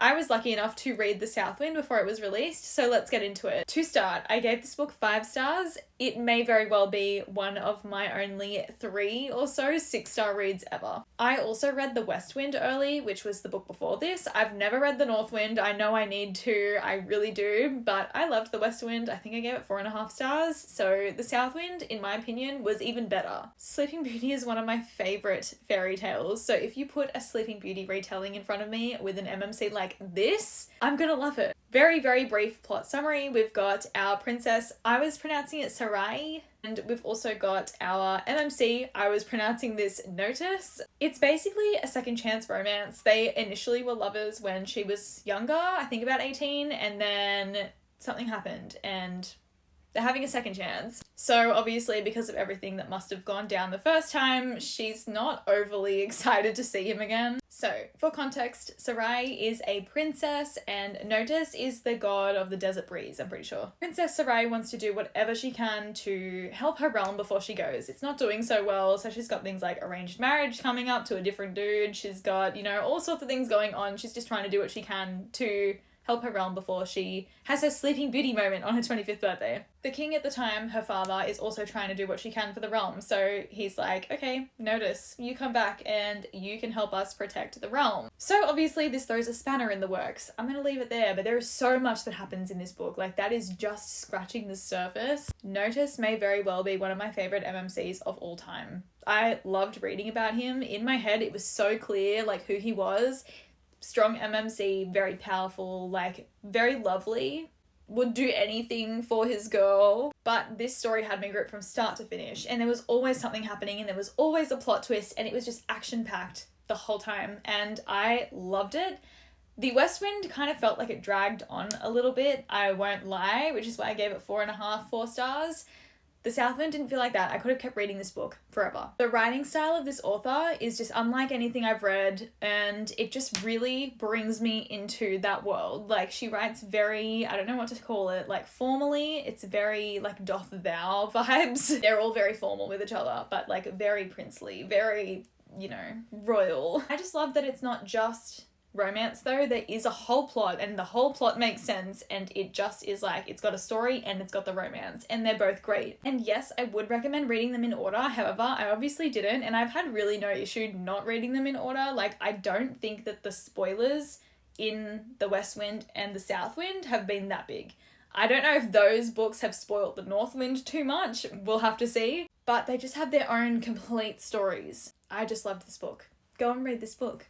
I was lucky enough to read The South Wind before it was released, so let's get into it. To start, I gave this book 5 stars. It may very well be one of my only 3 or so 6-star reads ever. I also read The West Wind early, which was the book before this. I've never read The North Wind. I know I need to, I really do, but I loved The West Wind. I think I gave it 4.5 stars, so The South Wind, in my opinion, was even better. Sleeping Beauty is one of my favourite fairy tales, so if you put a Sleeping Beauty retelling in front of me with an MMC like this, I'm gonna love it. Very, very brief plot summary. We've got our princess, I was pronouncing it Sarai, and we've also got our MMC, I was pronouncing this Notice. It's basically a second chance romance. They initially were lovers when she was younger, I think about 18, and then something happened and they're having a second chance. So obviously, because of everything that must have gone down the first time, she's not overly excited to see him again. So, for context, Sarai is a princess and Notice is the god of the desert breeze, I'm pretty sure. Princess Sarai wants to do whatever she can to help her realm before she goes. It's not doing so well, so she's got things like arranged marriage coming up to a different dude. She's got, all sorts of things going on. She's just trying to do what she can to help her realm before she has her Sleeping Beauty moment on her 25th birthday. The king at the time, her father, is also trying to do what she can for the realm. So he's like, okay, Notice, you come back and you can help us protect the realm. So obviously this throws a spanner in the works. I'm going to leave it there, but there is so much that happens in this book. Like, that is just scratching the surface. Notice may very well be one of my favorite MMCs of all time. I loved reading about him. In my head, it was so clear, like, who he was. Strong MMC, very powerful, like, very lovely, would do anything for his girl. But this story had me gripped from start to finish, and there was always something happening, and there was always a plot twist, and it was just action-packed the whole time, and I loved it. The West Wind kind of felt like it dragged on a little bit, I won't lie, which is why I gave it 4 stars. The South Wind didn't feel like that. I could have kept reading this book forever. The writing style of this author is just unlike anything I've read, and it just really brings me into that world. Like, she writes very, I don't know what to call it, like, formally. It's very, like, doth thou vibes. They're all very formal with each other, but, like, very princely, very, royal. I just love that it's not just romance though. There is a whole plot, and the whole plot makes sense, and it just is like, it's got a story and it's got the romance, and they're both great. And yes, I would recommend reading them in order. However, I obviously didn't, and I've had really no issue not reading them in order. Like, I don't think that the spoilers in The West Wind and The South Wind have been that big. I don't know if those books have spoiled The North Wind too much. We'll have to see. But they just have their own complete stories. I just loved this book. Go and read this book.